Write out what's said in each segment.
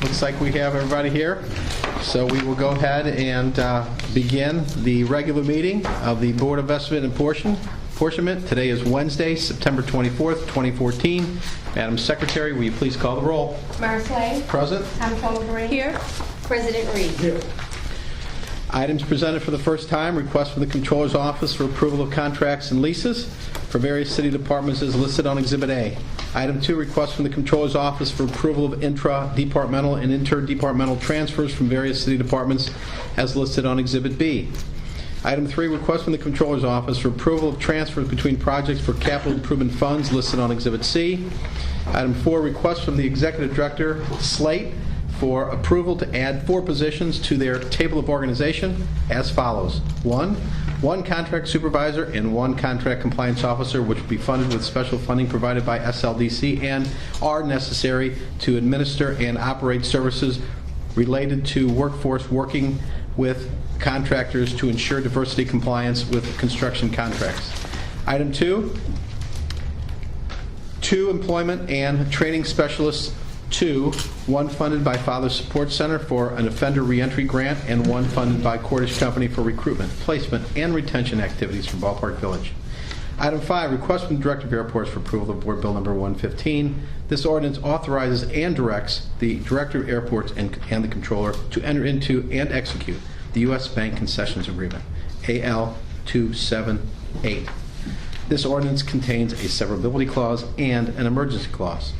Looks like we have everybody here. So we will go ahead and begin the regular meeting of the Board of Investment and Apportionment. Today is Wednesday, September 24th, 2014. Madam Secretary, will you please call the roll? Marsley. Present. Montgomery. Here. President Reed. Here. Items presented for the first time. Request from the Controller's Office for approval of contracts and leases for various city departments is listed on Exhibit A. Item 2, request from the Controller's Office for approval of intra-departmental and interdepartmental transfers from various city departments as listed on Exhibit B. Item 3, request from the Controller's Office for approval of transfers between projects for capital improvement funds listed on Exhibit C. Item 4, request from the Executive Director slate for approval to add 4 positions to their table of organization as follows. 1 contract supervisor and 1 contract compliance officer, which will be funded with special funding provided by SLDC and are necessary to administer and operate services related to workforce working with contractors to ensure diversity compliance with construction contracts. Item 2, 2 employment and training specialists, 2, 1 funded by Father Support Center for an offender reentry grant, and 1 funded by Cordish Company for recruitment, placement, and retention activities for Ballpark Village. Item 5, request from the Director of Airports for approval of Board Bill Number 115. This ordinance authorizes and directs the Director of Airports and the Controller to enter into and execute the U.S. Bank Concessions Agreement, AL 278. This ordinance contains a severability clause and an emergency clause.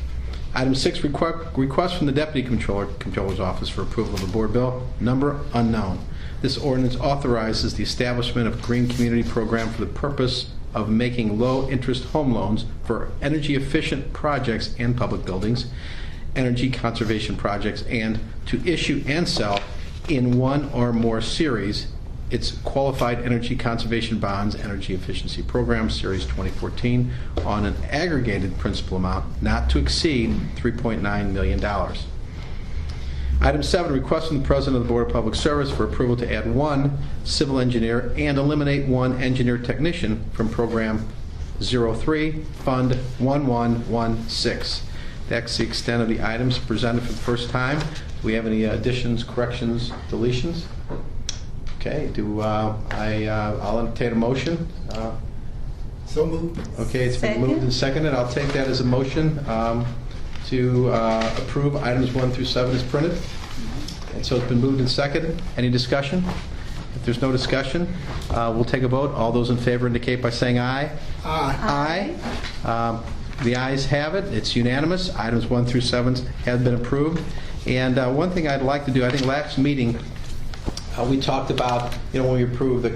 Item 6, request from the Deputy Controller's Office for approval of a Board Bill, number unknown. This ordinance authorizes the establishment of a green community program for the purpose of making low-interest home loans for energy-efficient projects and public buildings, energy conservation projects, and to issue and sell in 1 or more series its qualified energy conservation bonds, energy efficiency program, Series 2014, on an aggregated principal amount not to exceed $3.9 million. Item 7, request from the President of the Board of Public Service for approval to add 1 civil engineer and eliminate 1 engineer technician from Program 03, Fund 1116. That's the extent of the items presented for the first time. Do we have any additions, corrections, deletions? Okay, I'll entertain a motion. So moved. Okay, it's been moved and seconded. I'll take that as a motion to approve items 1 through 7 as printed. And so it's been moved and seconded. Any discussion? If there's no discussion, we'll take a vote. All those in favor indicate by saying aye. Aye. Aye. The ayes have it. It's unanimous. Items 1 through 7 have been approved. And one thing I'd like to do, I think last meeting, we talked about, when we approved the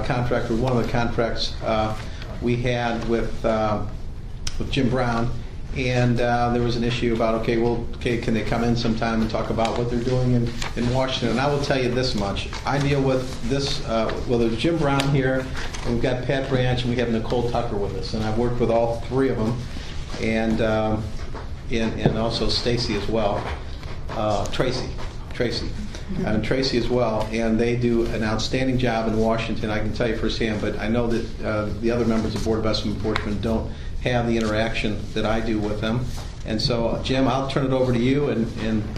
contract, or one of the contracts we had with Jim Brown, and there was an issue about, can they come in sometime and talk about what they're doing in Washington? And I will tell you this much. I deal with this, there's Jim Brown here, and we've got Pat Branch, and we have Nicole Tucker with us, and I've worked with all 3 of them, and also Stacy as well, Tracy. And Tracy as well, and they do an outstanding job in Washington, I can tell you firsthand, but I know that the other members of the Board of Investment and Apportionment don't have the interaction that I do with them. And so, Jim, I'll turn it over to you and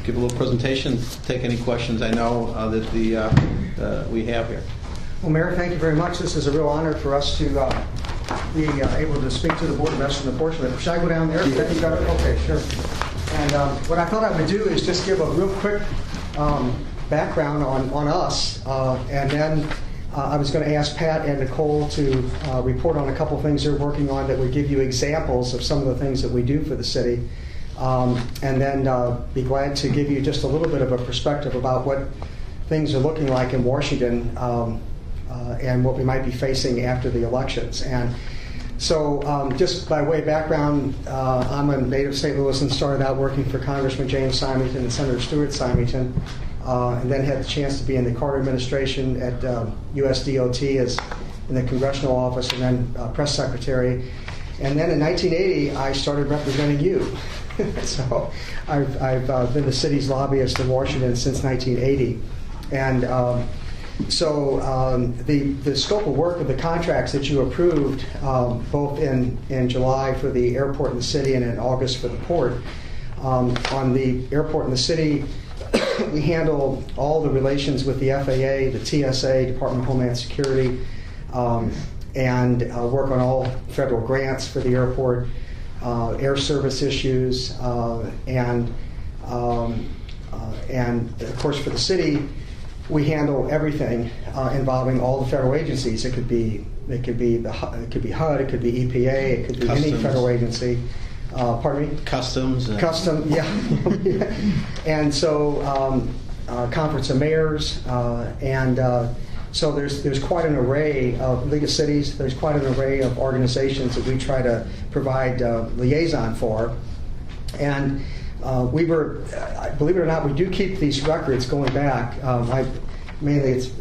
give a little presentation, take any questions I know that we have here. Well, Mayor, thank you very much. This is a real honor for us to be able to speak to the Board of Investment and Apportionment. Should I go down there? You got it? Okay, sure. And what I thought I would do is just give a real quick background on us, and then I was going to ask Pat and Nicole to report on a couple things they're working on that would give you examples of some of the things that we do for the city, and then be glad to give you just a little bit of a perspective about what things are looking like in Washington and what we might be facing after the elections. And so just by way of background, I'm a native of St. Louis and started out working for Congressman James Symington and Senator Stuart Symington, and then had the chance to be in the Carter administration at USDOT as in the congressional office, and then press secretary. And then in 1980, I started representing you. So I've been the city's lobbyist in Washington since 1980. And so the scope of work of the contracts that you approved, both in July for the airport and the city and in August for the port, on the airport and the city, we handle all the relations with the FAA, the TSA, Department of Homeland Security, and work on all federal grants for the airport, air service issues, and of course for the city, we handle everything involving all the federal agencies. It could be HUD, it could be EPA, it could be any Customs. federal agency. Pardon me? Customs. Custom, yeah. And so Conference of Mayors, so there's quite an array of League of Cities. There's quite an array of organizations that we try to provide liaison for. And believe it or not, we do keep these records going back. Mainly it's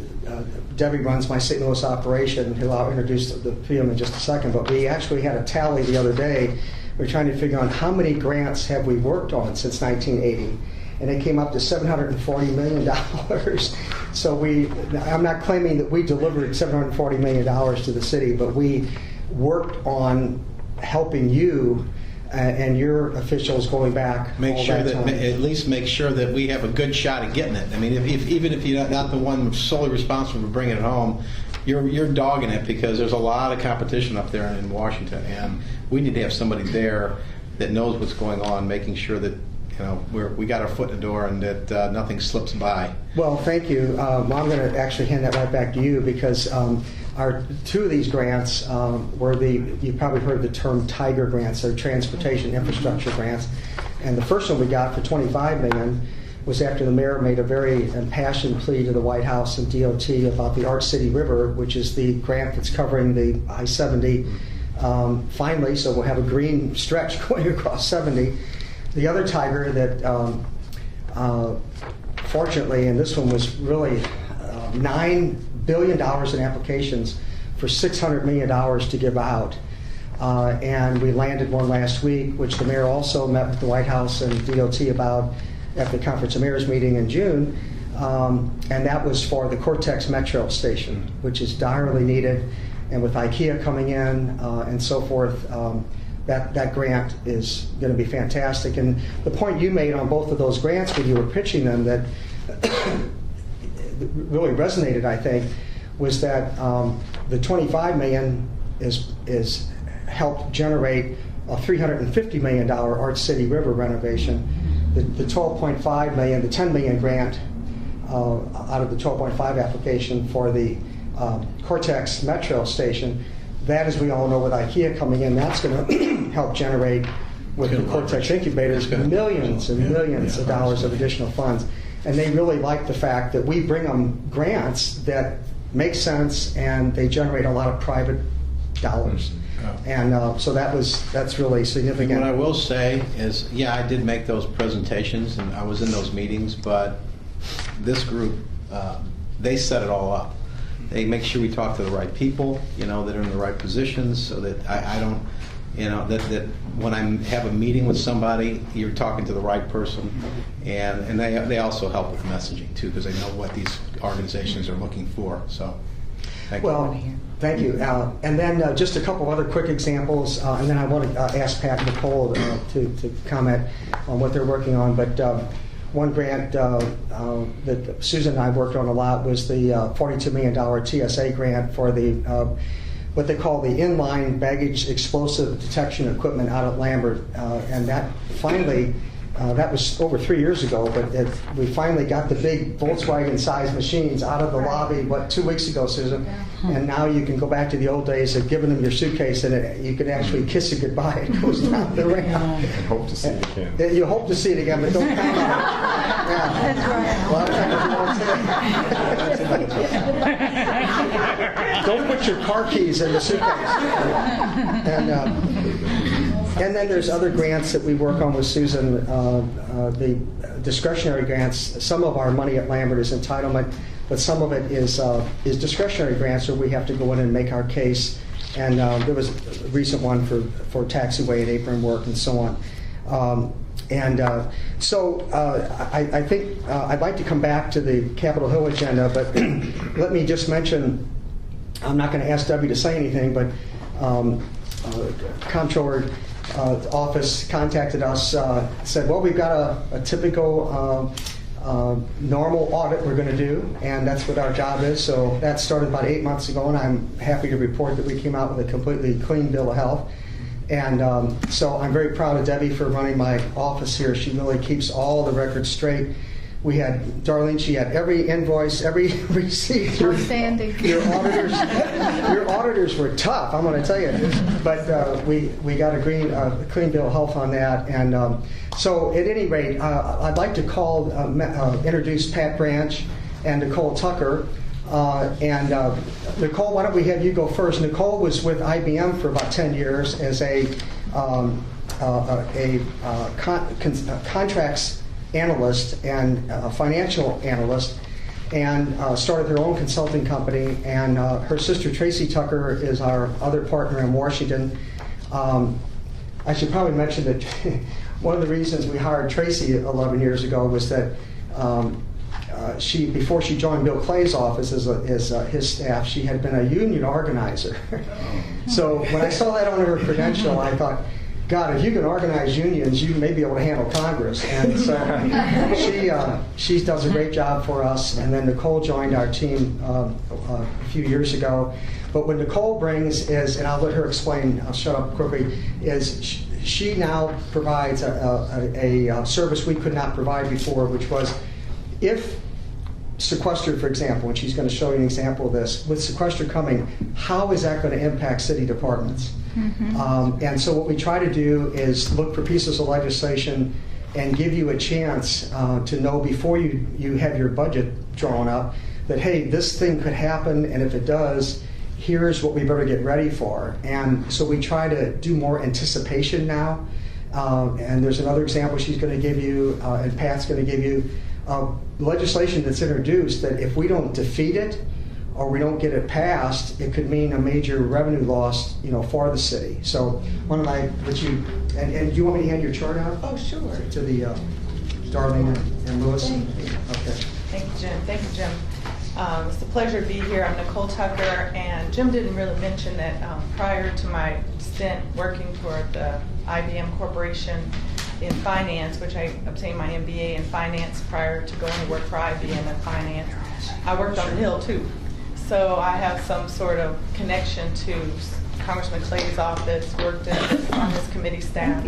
Debbie runs my St. Louis operation, who I'll introduce the PM in just a second, but we actually had a tally the other day. We're trying to figure out how many grants have we worked on since 1980, and it came up to $740 million. So I'm not claiming that we delivered $740 million to the city, but we worked on helping you and your officials going back. Make all sure that, time. at least make sure that we have a good shot at getting it. I mean, even if you're not the one solely responsible for bringing it home, you're dogging it because there's a lot of competition up there in Washington, and we need to have somebody there that knows what's going on, making sure that we got our foot in the door and that nothing slips by. Well, thank you. Well, I'm going to actually hand that right back to you because our two of these grants were you probably heard the term Tiger grants, they're transportation infrastructure grants. And the first one we got for $25 million was after the mayor made a very impassioned plea to the White House and DOT about the Arch City River, which is the grant that's covering the I-70 finally, so we'll have a green stretch going across 70. The other Tiger that, fortunately, and this one was really $9 billion in applications for $600 million to give out. And we landed one last week, which the mayor also met with the White House and DOT about at the Conference of Mayors meeting in June. And that was for the Cortex Metro Station, which is direly needed. And with IKEA coming in and so forth, that grant is going to be fantastic. And the point you made on both of those grants when you were pitching them that really resonated, I think, was that the $25 million is helped generate a $350 million Arch City River renovation. The $12.5 million, the $10 million grant out of the 12.5 application for the Cortex Metro Station, that, as we all know, with IKEA coming in, that's going to help generate with the Cortex incubators millions and millions of dollars of additional funds. And they really like the fact that we bring them grants that make sense and they generate a lot of private dollars. And so that's really significant. What I will say is, yeah, I did make those presentations and I was in those meetings, but this group, they set it all up. They make sure we talk to the right people, that are in the right positions, so that I don't, that when I have a meeting with somebody, you're talking to the right person, and they also help with messaging too, because they know what these organizations are looking for. So, thank you. Well, thank you. And then just a couple other quick examples, and then I want to ask Pat and Nicole to comment on what they're working on. But one grant that Susan and I worked on a lot was the $42 million TSA grant for the what they call the inline baggage explosive detection equipment out at Lambert, and that finally. That was over 3 years ago, but we finally got the big Volkswagen-sized machines out of the lobby, 2 weeks ago, Susan? Yeah. And now you can go back to the old days of giving them your suitcase, and you can actually kiss it goodbye. It goes down the ramp. And hope to see it again. You hope to see it again, but don't count on it. Yeah. That's right. Don't put your car keys in the suitcase. And then there's other grants that we work on with Susan, the discretionary grants. Some of our money at Lambert is entitlement, but some of it is discretionary grants where we have to go in and make our case. And there was a recent one for taxiway and apron work and so on. So I think I'd like to come back to the Capitol Hill agenda, but let me just mention, I'm not going to ask Debbie to say anything, but Comptroller office contacted us, said, well, we've got a typical normal audit we're going to do, and that's what our job is. So that started about 8 months ago, and I'm happy to report that we came out with a completely clean bill of health. And so I'm very proud of Debbie for running my office here. She really keeps all the records straight. We had Darlene, she had every invoice, every receipt. Outstanding. Your auditors were tough, I'm going to tell you. But we got a clean bill of health on that. And so at any rate, I'd like to introduce Pat Branch and Nicole Tucker. Nicole, why don't we have you go first? Nicole was with IBM for about 10 years as a contracts analyst and financial analyst, and started her own consulting company. And her sister Tracy Tucker is our other partner in Washington. I should probably mention that one of the reasons we hired Tracy 11 years ago was that before she joined Bill Clay's office as his staff, she had been a union organizer. So when I saw that on her credential, I thought, God, if you can organize unions, you may be able to handle Congress. And so she does a great job for us. And then Nicole joined our team a few years ago. But what Nicole brings is, and I'll let her explain, I'll shut up quickly, is she now provides a service we could not provide before, which was if sequester, for example, and she's going to show you an example of this, with sequester coming, how is that going to impact city departments? Mm-hmm. And so what we try to do is look for pieces of legislation and give you a chance to know before you have your budget drawn up that, hey, this thing could happen, and if it does, here's what we better get ready for. And so we try to do more anticipation now. And there's another example she's going to give you, and Pat's going to give you, legislation that's introduced that if we don't defeat it or we don't get it passed, it could mean a major revenue loss, for the city. So why don't I let you, and do you want me to hand your chart out? Oh, sure. To the Darlene and Lewis? Okay. Okay. Thank you, Jim. Thank you, Jim. It's a pleasure to be here. I'm Nicole Tucker, and Jim didn't really mention that prior to my stint working for the IBM Corporation in finance, which I obtained my MBA in finance prior to going to work for IBM in finance, I worked on the Hill too. So I have some sort of connection to Congressman Clay's office, worked on his committee staff,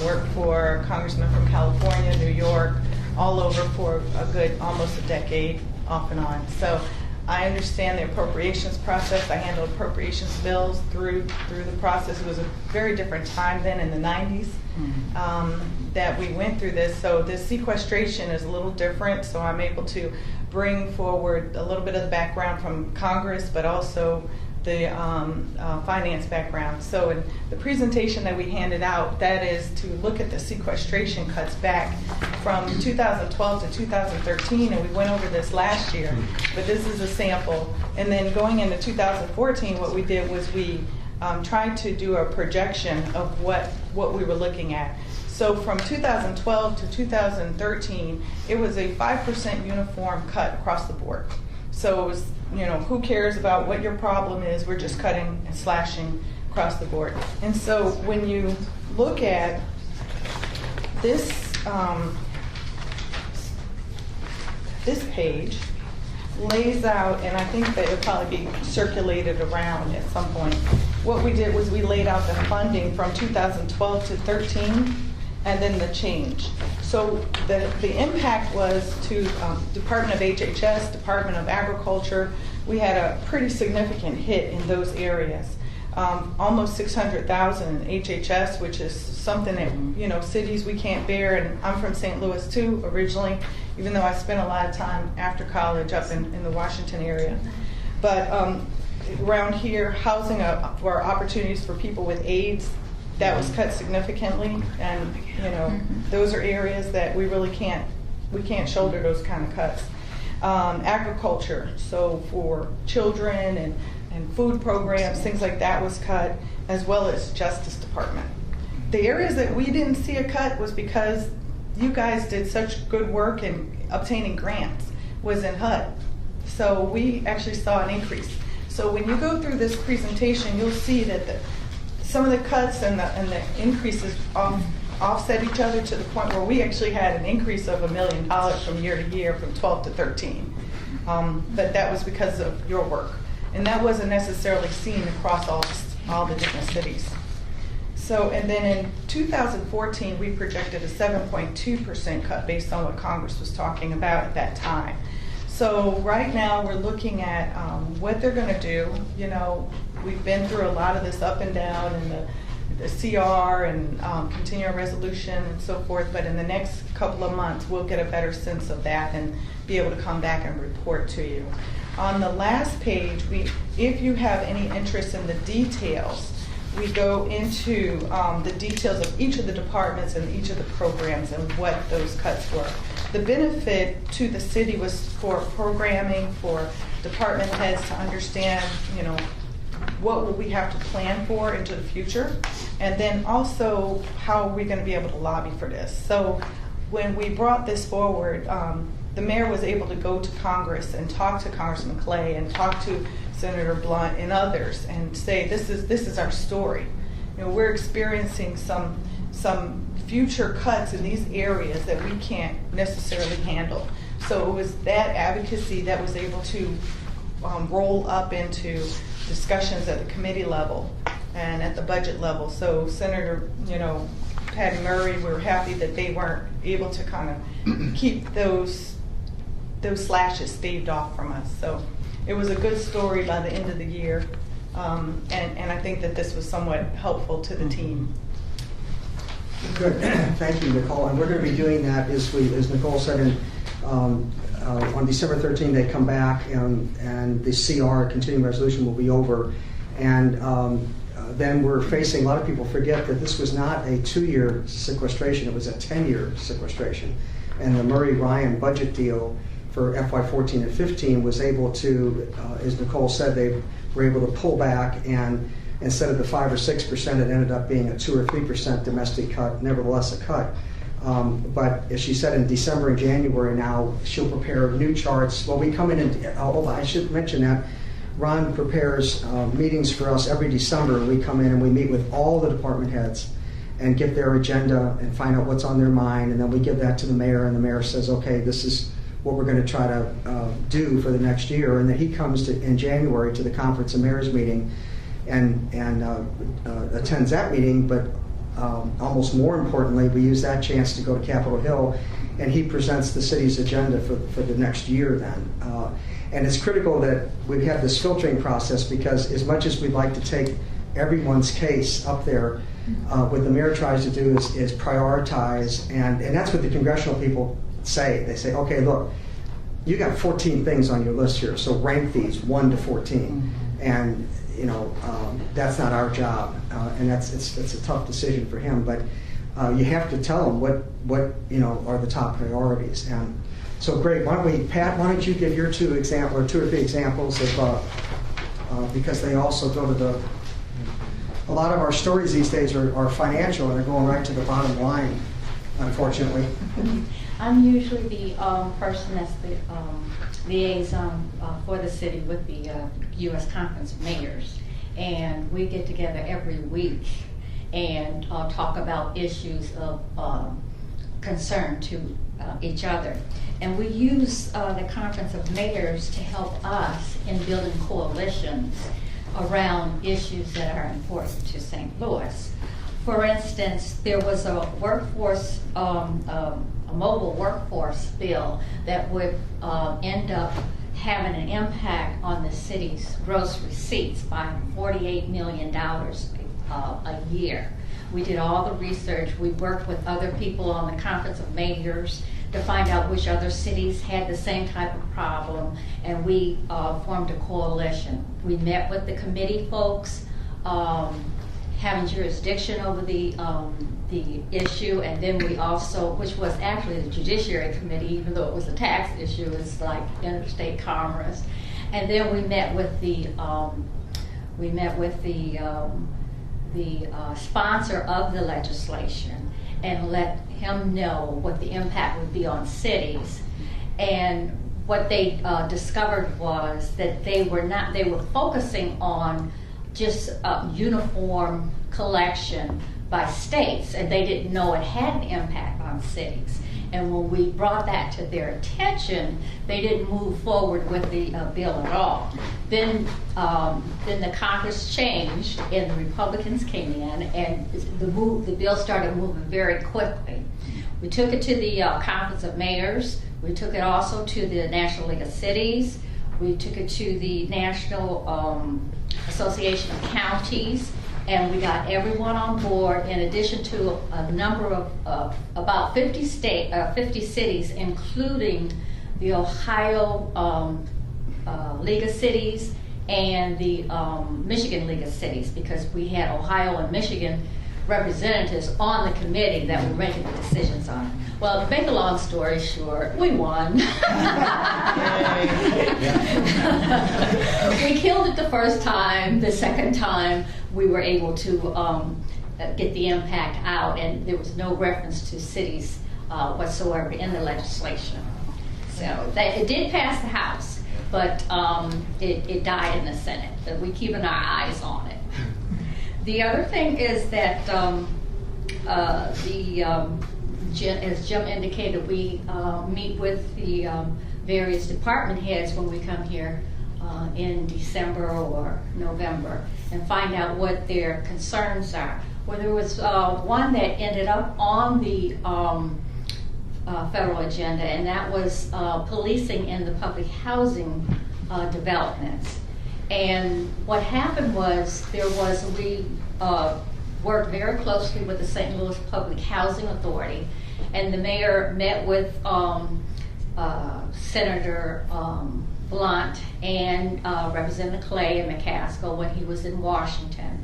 worked for congressmen from California, New York, all over for a good almost a decade, off and on. So I understand the appropriations process. I handled appropriations bills through the process. It was a very different time then in the 90s that we went through this. So this sequestration is a little different. So I'm able to bring forward a little bit of the background from Congress, but also the finance background. So in the presentation that we handed out, that is to look at the sequestration cuts back from 2012 to 2013, and we went over this last year, but this is a sample. And then going into 2014, what we did was we tried to do a projection of what we were looking at. So from 2012 to 2013, it was a 5% uniform cut across the board. So it was, who cares about what your problem is? We're just cutting and slashing across the board. And so when you look at this, this page lays out, and I think that it'll probably be circulated around at some point. What we did was we laid out the funding from 2012 to 13, and then the change. So the impact was to Department of HHS, Department of Agriculture. We had a pretty significant hit in those areas. Almost 600,000 in HHS, which is something that cities we can't bear. And I'm from St. Louis too originally, even though I spent a lot of time after college up in the Washington area. But around here, housing for opportunities for people with AIDS, that was cut significantly, and those are areas that we really can't shoulder those kind of cuts. Agriculture, so for children and food programs, things like that was cut, as well as Justice Department. The areas that we didn't see a cut was because you guys did such good work in obtaining grants, was in HUD. So we actually saw an increase. So when you go through this presentation, you'll see that some of the cuts and the increases offset each other to the point where we actually had an increase of $1 million from year to year, from 12 to 13. But that was because of your work. And that wasn't necessarily seen across all the different cities. So, and then in 2014, we projected a 7.2% cut based on what Congress was talking about at that time. So right now we're looking at what they're going to do. You know, we've been through a lot of this up and down and the CR and continuing resolution and so forth, but in the next couple of months we'll get a better sense of that and be able to come back and report to you. On the last page, if you have any interest in the details, we go into the details of each of the departments and each of the programs and what those cuts were. The benefit to the city was for programming, for department heads to understand, you know, what will we have to plan for into the future, and then also how are we going to be able to lobby for this. So when we brought this forward, the mayor was able to go to Congress and talk to Congressman Clay and talk to Senator Blunt and others and say, this is our story. You know, we're experiencing some future cuts in these areas that we can't necessarily handle. So it was that advocacy that was able to roll up into discussions at the committee level and at the budget level. So Senator, you know, Patty Murray, we were happy that they weren't able to kind of keep those slashes staved off from us. So it was a good story by the end of the year, and I think that this was somewhat helpful to the team. Good. Thank you, Nicole. And we're going to be doing that as Nicole said, on December 13th they come back and the CR, continuing resolution, will be over. And then we're facing, a lot of people forget that this was not a 2-year sequestration, it was a 10-year sequestration. And the Murray-Ryan budget deal for FY14 and 15 was able to, as Nicole said, they were able to pull back, and instead of the 5 or 6%, it ended up being a 2 or 3% domestic cut, nevertheless a cut. But as she said, in December and January now, she'll prepare new charts. Well, we come in and, I should mention that, Ron prepares meetings for us every December. We come in and we meet with all the department heads and get their agenda and find out what's on their mind, and then we give that to the mayor, and the mayor says, okay, this is what we're going to try to do for the next year. And then he comes in January to the conference of mayors meeting and attends that meeting, but almost more importantly, we use that chance to go to Capitol Hill, and he presents the city's agenda for the next year then. And it's critical that we have this filtering process, because as much as we'd like to take everyone's case up there, what the mayor tries to do is prioritize, and that's what the congressional people say. They say, okay, look, you got 14 things on your list here, so rank these 1 to 14. And you know, that's not our job, and it's a tough decision for him. But you have to tell him what you know are the top priorities. And so, great. Why don't we, Pat? Why don't you give your 2 or 3 examples of because they also go to a lot of our stories these days are financial, and they're going right to the bottom line, unfortunately. I'm usually the person that's the liaison for the city with the U.S. Conference of Mayors, and we get together every week and talk about issues of concern to each other. And we use the Conference of Mayors to help us in building coalitions around issues that are important to St. Louis. For instance, there was a workforce, a mobile workforce bill that would end up having an impact on the city's gross receipts by $48 million a year. We did all the research. We worked with other people on the Conference of Mayors to find out which other cities had the same type of problem, and we formed a coalition. We met with the committee folks, having jurisdiction over the issue, and then we also, which was actually the Judiciary Committee, even though it was a tax issue, it's like interstate commerce. And then we met with the sponsor of the legislation and let him know what the impact would be on cities. And what they discovered was that they were focusing on just uniform collection, by states, and they didn't know it had an impact on cities. And when we brought that to their attention, they didn't move forward with the bill at all. Then the Congress changed, and the Republicans came in, and the bill started moving very quickly. We took it to the Conference of Mayors. We took it also to the National League of Cities. We took it to the National Association of Counties. And we got everyone on board, in addition to a number of about 50 cities, including the Ohio League of Cities and the Michigan League of Cities, because we had Ohio and Michigan representatives on the committee that were making the decisions on it. Well, to make a long story short, we won. We killed it the first time. The second time, we were able to get the impact out, and there was no reference to cities whatsoever in the legislation. So it did pass the House, but it died in the Senate. But we're keeping our eyes on it. The other thing is that as Jim indicated, we meet with the various department heads when we come here in December or November and find out what their concerns are. Well, there was one that ended up on the federal agenda, and that was policing in the public housing developments. And what happened was we worked very closely with the St. Louis Public Housing Authority, and the mayor met with Senator Blunt and Representative Clay and McCaskill when he was in Washington,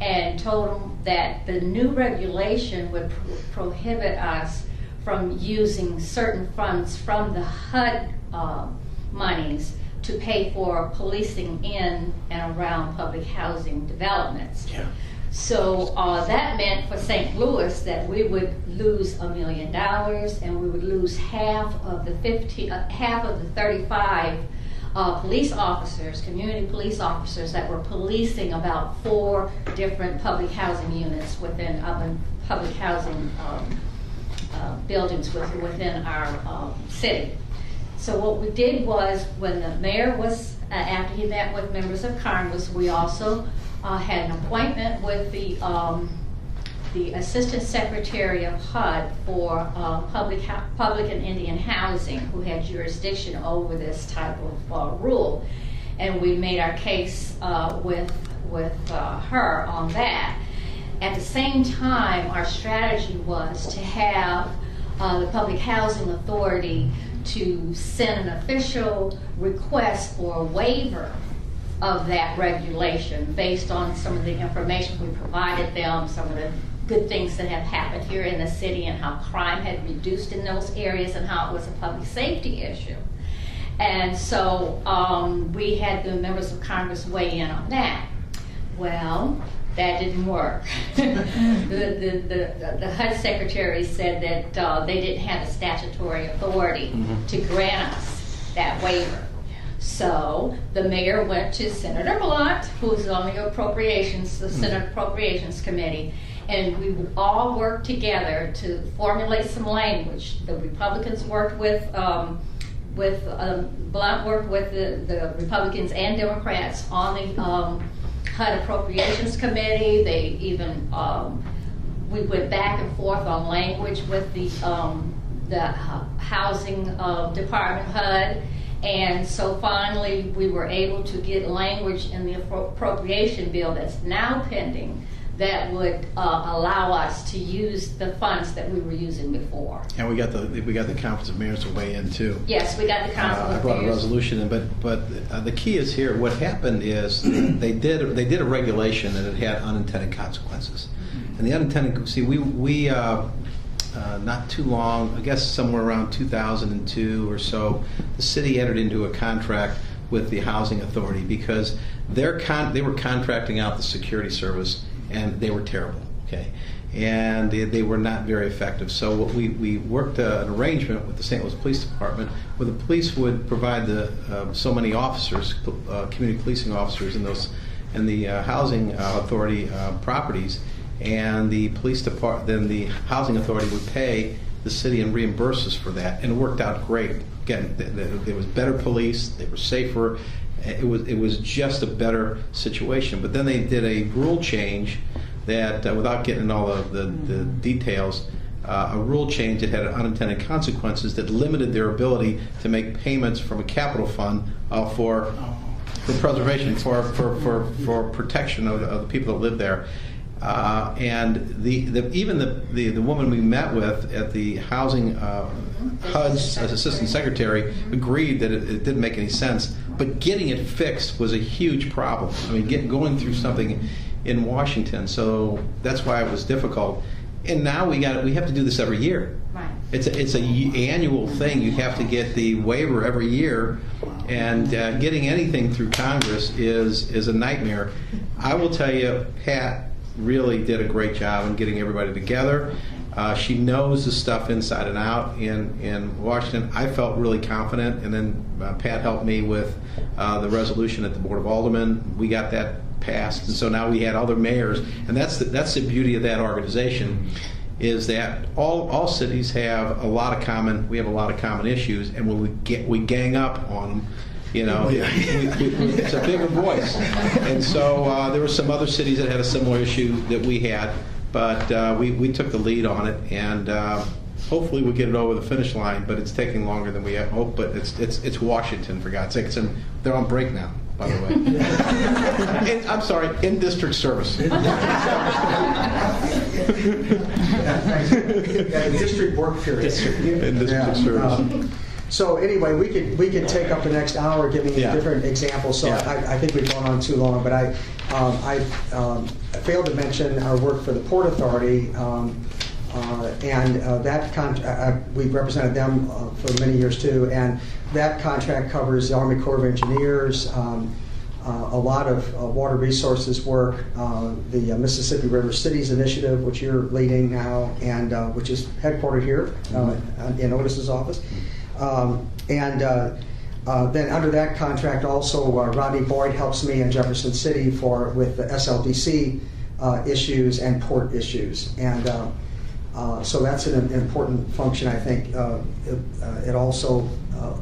and told him that the new regulation would prohibit us from using certain funds from the HUD monies to pay for policing in and around public housing developments. Yeah. So that meant for St. Louis that we would lose $1 million, and we would lose half of the 35 police officers, community police officers that were policing about 4 different public housing units within public housing buildings within our city. So what we did was, when the mayor was, after he met with members of Congress, we also had an appointment with the Assistant Secretary of HUD for Public and Indian Housing, who had jurisdiction over this type of rule. And we made our case with her on that. At the same time, our strategy was to have the Public Housing Authority to send an official request for a waiver of that regulation based on some of the information we provided them, some of the good things that have happened here in the city and how crime had reduced in those areas and how it was a public safety issue. And so we had the members of Congress weigh in on that. Well, that didn't work. The HUD secretary said that they didn't have the statutory authority to grant us that waiver. So the mayor went to Senator Blunt, who's on the Appropriations, the Senate Appropriations Committee, and we would all work together to formulate some language. The Republicans worked with Blunt worked with the Republicans and Democrats on the HUD Appropriations Committee. They even we went back and forth on language with the Housing Department HUD, and so finally we were able to get language in the appropriation bill that's now pending that would allow us to use the funds that we were using before. And we got the Conference of Mayors to weigh in too. Yes, we got the Conference of Mayors. I brought a resolution in, but the key is here. What happened is they did a regulation and it had unintended consequences. And the unintended, see, we not too long, I guess somewhere around 2002 or so, the city entered into a contract with the Housing Authority because they were contracting out the security service, and they were terrible, okay? And they were not very effective. So what we worked an arrangement with the St. Louis Police Department where the police would provide so many officers, community policing officers in the Housing Authority properties, and the police department, then the housing authority would pay the city and reimburse us for that, and it worked out great. Again, there was better police, they were safer. It was just a better situation. But then they did a rule change that, without getting into all of the details, a rule change that had unintended consequences that limited their ability to make payments from a capital fund for preservation, for protection of the people that live there. And even the woman we met with at the housing HUD's as assistant secretary agreed that it didn't make any sense. But getting it fixed was a huge problem. I mean, going through something in Washington, so that's why it was difficult. And now we have to do this every year. Right. It's an annual thing. You have to get the waiver every year, and getting anything through Congress is a nightmare. I will tell you, Pat really did a great job in getting everybody together. She knows the stuff inside and out in Washington. I felt really confident, and then Pat helped me with the resolution at the Board of Aldermen. We got that passed, and so now we had other mayors, and that's the beauty of that organization, is that all cities have a lot of common. We have a lot of common issues, and when we gang up on them, it's a bigger voice. And so there were some other cities that had a similar issue that we had, but we took the lead on it, and hopefully we'll get it over the finish line. But it's taking longer than we had hoped. But it's Washington, for God's sake. They're on break now, by the way. I'm sorry, in district service. District work period. In district service. So anyway, we could take up the next hour giving you different examples. So I think we've gone on too long, but I failed to mention our work for the Port Authority, and that we've represented them for many years too. And that contract covers the Army Corps of Engineers, a lot of water resources work, the Mississippi River Cities Initiative, which you're leading now, and which is headquartered here in Otis's office. Then under that contract also, Rodney Boyd helps me in Jefferson City with the SLDC issues and port issues. And so that's an important function, I think. It also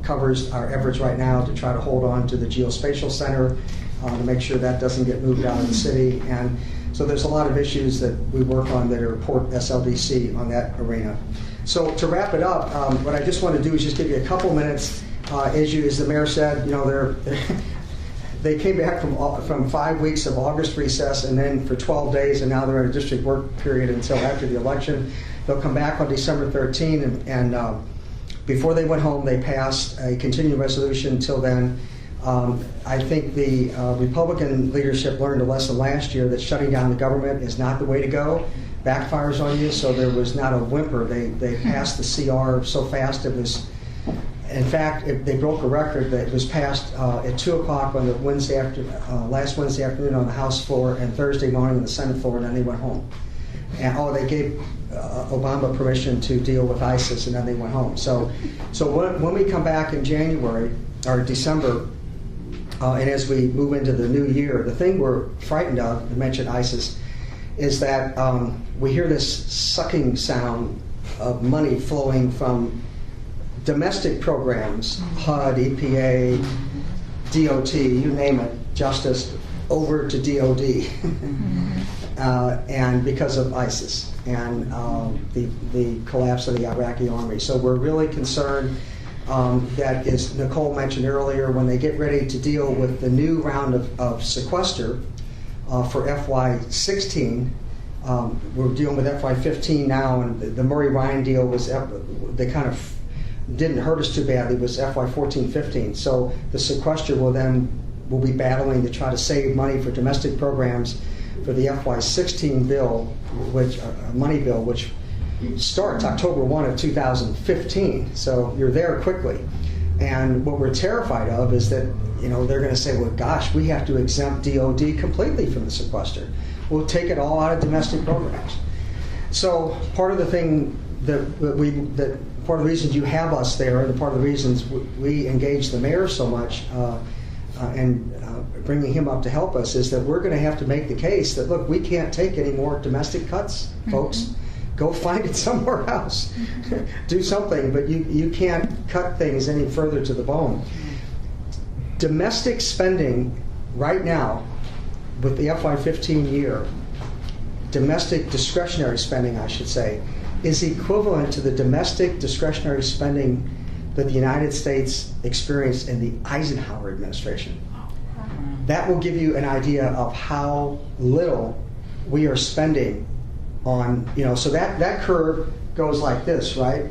covers our efforts right now to try to hold on to the Geospatial Center to make sure that doesn't get moved out of the city. And so there's a lot of issues that we work on that are port SLDC on that arena. So to wrap it up, what I just want to do is just give you a couple minutes. As the mayor said, they came back from 5 weeks of August recess, and then for 12 days, and now they're in a district work period until after the election. They'll come back on December 13, and before they went home, they passed a continuing resolution until then. I think the Republican leadership learned a lesson last year that shutting down the government is not the way to go. Backfires on you, so there was not a whimper. They passed the CR so fast it was. In fact, they broke a record that it was passed at 2 o'clock on the last Wednesday afternoon on the House floor, and Thursday morning on the Senate floor, and then they went home. And they gave Obama permission to deal with ISIS, and then they went home. So when we come back in January or December, and as we move into the new year, the thing we're frightened of, to mention ISIS, is that we hear this sucking sound of money flowing from domestic programs, HUD, EPA, DOT, you name it, Justice, over to DOD, and because of ISIS and the collapse of the Iraqi army. So we're really concerned that, as Nicole mentioned earlier, when they get ready to deal with the new round of sequester for FY16, we're dealing with FY15 now, and the Murray-Ryan deal was, they kind of didn't hurt us too badly, was FY14-15. So the sequester will be battling to try to save money for domestic programs for the FY16 bill, which money bill, which starts October 1 of 2015. So you're there quickly. And what we're terrified of is that they're going to say, well, gosh, we have to exempt DOD completely from the sequester. We'll take it all out of domestic programs. So part of the thing part of the reasons you have us there, and part of the reasons we engage the mayor so much, bringing him up to help us is that we're going to have to make the case that, look, we can't take any more domestic cuts, folks. Go find it somewhere else. Do something, but you can't cut things any further to the bone. Domestic spending right now, with the FY15 year, domestic discretionary spending, I should say, is equivalent to the domestic discretionary spending that the United States experienced in the Eisenhower administration. That will give you an idea of how little we are spending on, so that curve goes like this, right?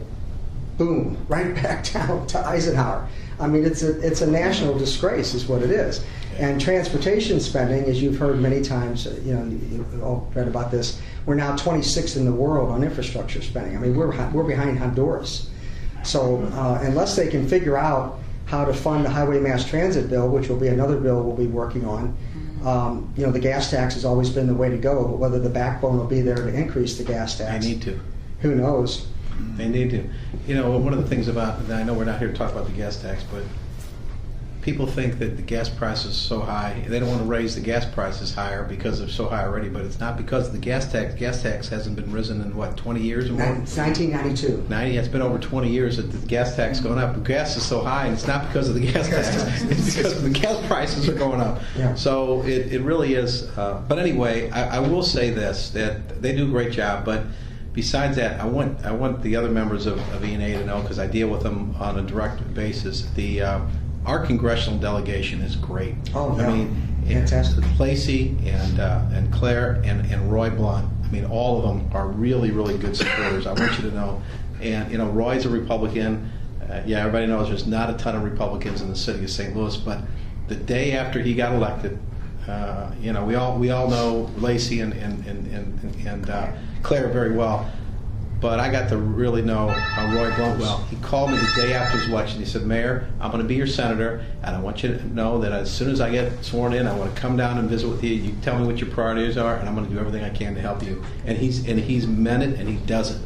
Boom, right back down to Eisenhower. I mean, it's a national disgrace is what it is. And transportation spending, as you've heard many times, you've all read about this, we're now 26th in the world on infrastructure spending. I mean, we're behind Honduras. So unless they can figure out how to fund the highway mass transit bill, which will be another bill we'll be working on, the gas tax has always been the way to go, but whether the backbone will be there to increase the gas tax. They need to. Who knows? They need to. One of the things about, and I know we're not here to talk about the gas tax, but people think that the gas price is so high, they don't want to raise the gas prices higher because they're so high already, but it's not because of the gas tax. Gas tax hasn't been risen in, 20 years or more? It's 1992. It's been over 20 years that the gas tax is going up. The gas is so high, and it's not because of the gas tax. It's because the gas prices are going up. Yeah. So it really is. But anyway, I will say this, that they do a great job, but besides that, I want the other members of E&A to know, because I deal with them on a direct basis, our congressional delegation is great. Oh, yeah. I mean, Fantastic. Lacey and Claire and Roy Blunt. I mean, all of them are really, really good supporters. I want you to know. And Roy's a Republican. Everybody knows there's not a ton of Republicans in the city of St. Louis. But the day after he got elected, we all know Lacey and Claire very well. But I got to really know Roy Blunt well. He called me the day after his election. He said, "Mayor, I'm going to be your senator, and I want you to know that as soon as I get sworn in, I want to come down and visit with you. You tell me what your priorities are, and I'm going to do everything I can to help you." And he's meant it, and he does it.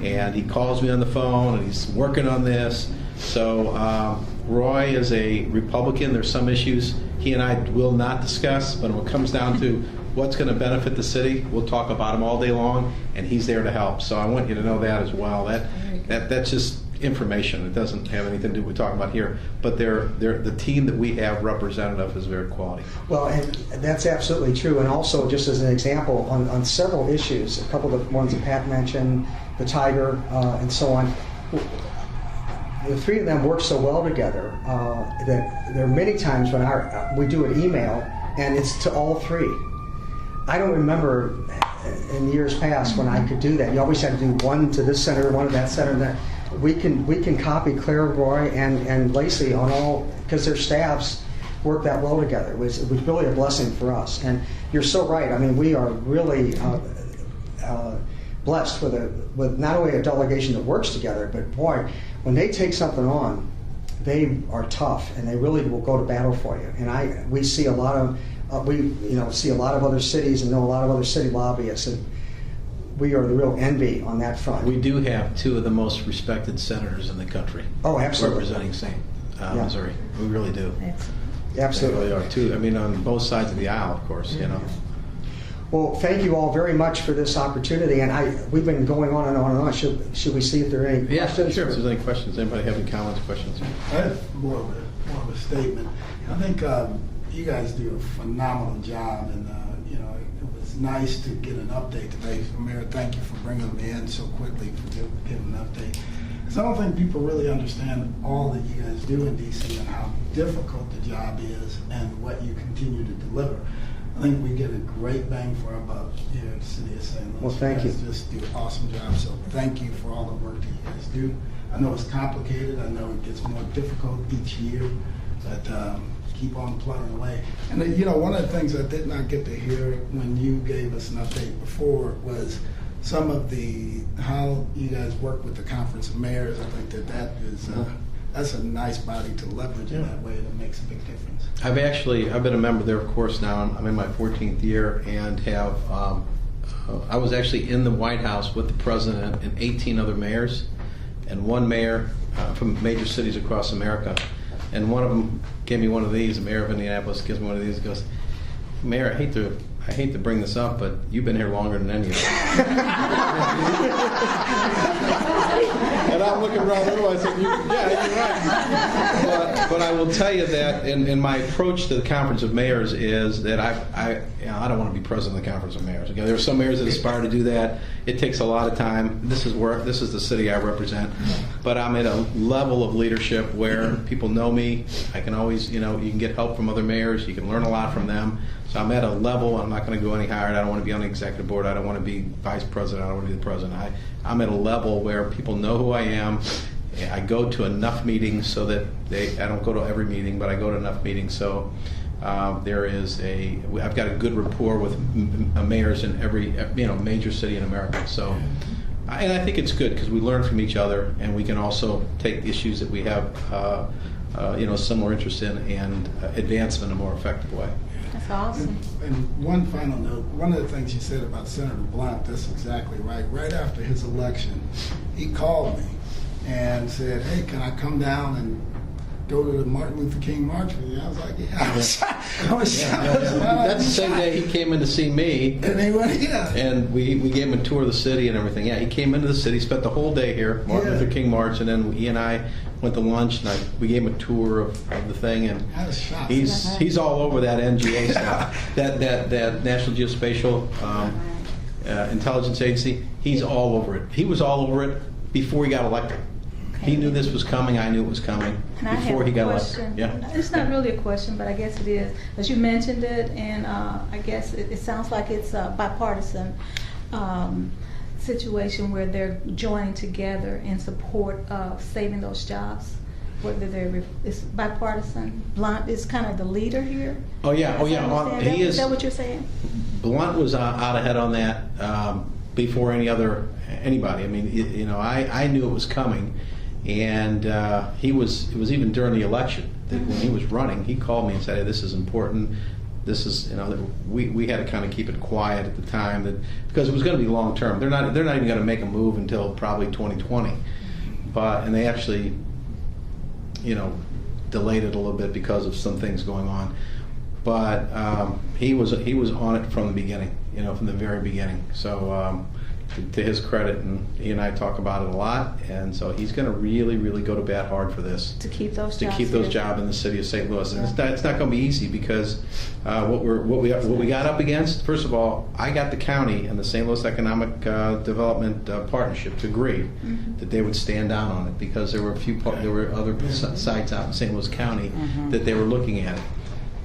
And he calls me on the phone, and he's working on this. So Roy is a Republican. There's some issues he and I will not discuss, but when it comes down to what's going to benefit the city, we'll talk about him all day long, and he's there to help. So I want you to know that as well. That's just information. It doesn't have anything to do with what we're talking about here. But the team that we have representative is very quality. Well, and that's absolutely true. And also, just as an example, on several issues, a couple of the ones that Pat mentioned, the Tiger, and so on, the three of them work so well together that there are many times when we do an email, and it's to all three. I don't remember in years past when I could do that. You always had to do one to this center, one to that center. And that. We can copy Claire, Roy, and Lacey on all, because their staffs work that well together. It was really a blessing for us. And you're so right. I mean, we are really blessed with not only a delegation that works together, but boy, when they take something on, they are tough, and they really will go to battle for you. And we see a lot of. See a lot of other cities and know a lot of other city lobbyists, and we are the real envy on that front. We do have two of the most respected senators in the country. Oh, absolutely. Representing St. Missouri. We really do. Absolutely. They really are too. I mean, on both sides of the aisle, of course. Well, thank you all very much for this opportunity, and we've been going on and on and on. Should we see if there are any questions? Sure. If there's any questions, anybody have any comments, questions? I have more of a statement. I think you guys do a phenomenal job, and it was nice to get an update today. So, Mayor, thank you for bringing me in so quickly for giving an update. Because I don't think people really understand all that you guys do in DC and how difficult the job is and what you continue to deliver. I think we get a great bang for our buck here in the city of St. Louis. Well, thank you. You guys just do an awesome job. So thank you for all the work that you guys do. I know it's complicated. I know it gets more difficult each year, but keep on plugging away. And one of the things I did not get to hear when you gave us an update before was some of how you guys work with the Conference of Mayors. I think that's a nice body to leverage in that way. That makes a big difference. I've been a member there, of course, now. I'm in my 14th year, and I was actually in the White House with the president and 18 other mayors, and one mayor from major cities across America. and one of them gave me one of these. The mayor of Indianapolis gives me one of these. He goes, "Mayor, I hate to bring this up, but you've been here longer than any of us." And I'm looking around the room. I said, "Yeah, you're right." But I will tell you that in my approach to the Conference of Mayors is that I don't want to be president of the Conference of Mayors. Okay, there are some mayors that aspire to do that. It takes a lot of time. This is the city I represent. But I'm at a level of leadership where people know me. I can always, you can get help from other mayors. You can learn a lot from them. So I'm at a level. I'm not going to go any higher. I don't want to be on the executive board. I don't want to be vice president. I don't want to be the president. I'm at a level where people know who I am. I go to enough meetings so that I don't go to every meeting, but I go to enough meetings. So I've got a good rapport with mayors in every major city in America. So, and I think it's good because we learn from each other, and we can also take issues that we have similar interest in and advance them in a more effective way. That's awesome. And one final note, one of the things you said about Senator Blunt, that's exactly right. Right after his election, he called me and said, "Hey, can I come down and go to the Martin Luther King March with you?" I was like, "Yeah." That's the same day he came in to see me. And he went, "Yeah." And we gave him a tour of the city and everything. Yeah, he came into the city, spent the whole day here, Martin Luther King March, and then he and I went to lunch, and we gave him a tour of the thing, and I was shocked. he's all over that NGA stuff, that National Geospatial Intelligence Agency. He's all over it. He was all over it before he got elected. He knew this was coming. I knew it was coming before he got elected. Yeah. It's not really a question, but I guess it is. As you mentioned it, and I guess it sounds like it's a bipartisan situation where they're joining together in support of saving those jobs. Whether it's bipartisan. Blunt is kind of the leader here. Oh yeah. He is. Is that what you're saying? Blunt was out ahead on that before anybody. I mean, I knew it was coming. And it was even during the election that when he was running, he called me and said, "Hey, this is important. This is, we had to kind of keep it quiet at the time because it was going to be long term. They're not even going to make a move until probably 2020, and they actually, delayed it a little bit because of some things going on. But he was on it from the beginning, from the very beginning. So. To his credit, and he and I talk about it a lot, and so he's going to really, really go to bat hard for this. To keep those jobs. To keep those jobs in the city of St. Louis. And it's not going to be easy because what we got up against, first of all, I got the county and the St. Louis Economic Development Partnership to agree that they would stand down on it because there were other sites out in St. Louis County that they were looking at it.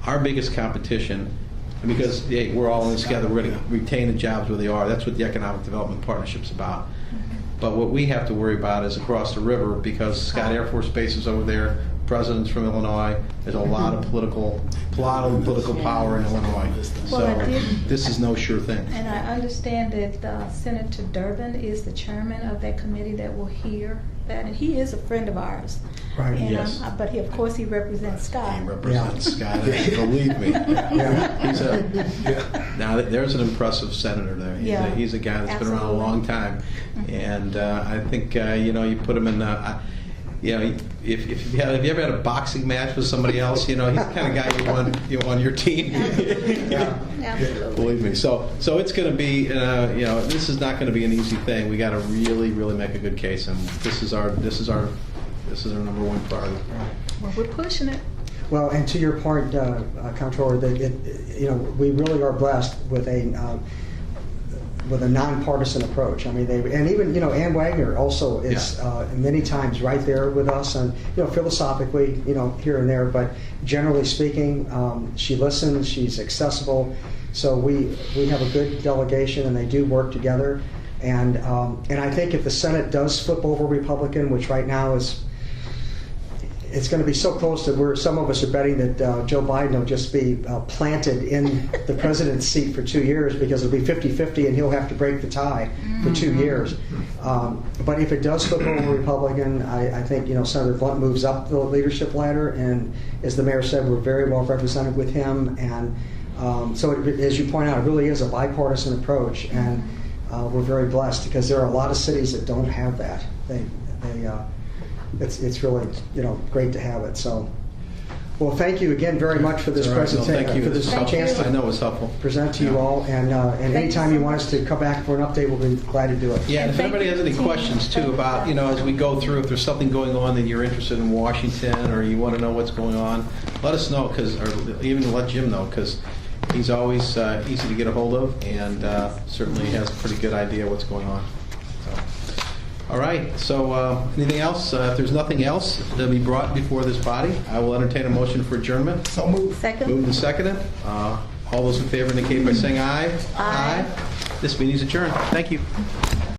Our biggest competition, because we're all in this together, we're going to retain the jobs where they are. That's what the Economic Development Partnership's about. But what we have to worry about is across the river, because Scott Air Force Base is over there, president's from Illinois, there's a lot of political power in Illinois. So this is no sure thing. And I understand that Senator Durbin is the chairman of that committee that will hear that, and he is a friend of ours. Right. And, Yes. But of course he represents Scott. He represents Scott, believe me. Now, there's an impressive senator there. He's a guy that's been around a long time. And I think, you put him in if you ever had a boxing match with somebody else, he's the kind of guy you want on your team. Absolutely. Believe me. So it's going to be, this is not going to be an easy thing. We got to really, really make a good case, and this is our number one priority. Well, we're pushing it. Well, and to your point, Comptroller, that we really are blessed with a nonpartisan approach. I mean, and even Ann Wagner also is many times right there with us, and philosophically, here and there, but generally speaking, she listens, she's accessible. So we have a good delegation, and they do work together. And I think if the Senate does flip over Republican, which right now it's going to be so close to where some of us are betting that Joe Biden will just be planted in the president's seat for 2 years because it'll be 50-50 and he'll have to break the tie for 2 years. But if it does flip over Republican, I think Senator Blunt moves up the leadership ladder, and as the mayor said, we're very well represented with him. And so as you point out, it really is a bipartisan approach, and we're very blessed because there are a lot of cities that don't have that. It's really great to have it. So Well, thank you again very much for this All right, no, presentation, thank you. for this This was chance helpful. to I know it was helpful. present to you all, and anytime you want us to come back for an update, we'll be glad to do it. Yeah, and if Thank anybody you has to any the team. questions too about, as we go through, if there's something going on that you're interested in Washington or you want to know what's going on, let us know, or even let Jim know, because he's always easy to get a hold of and certainly has a pretty good idea what's going on. So, all right, so anything else? If there's nothing else to be brought before this body, I will entertain a motion for adjournment. So moved. Second? Moved and seconded. All those in favor indicate by saying aye. Aye. This meeting is adjourned. Thank you.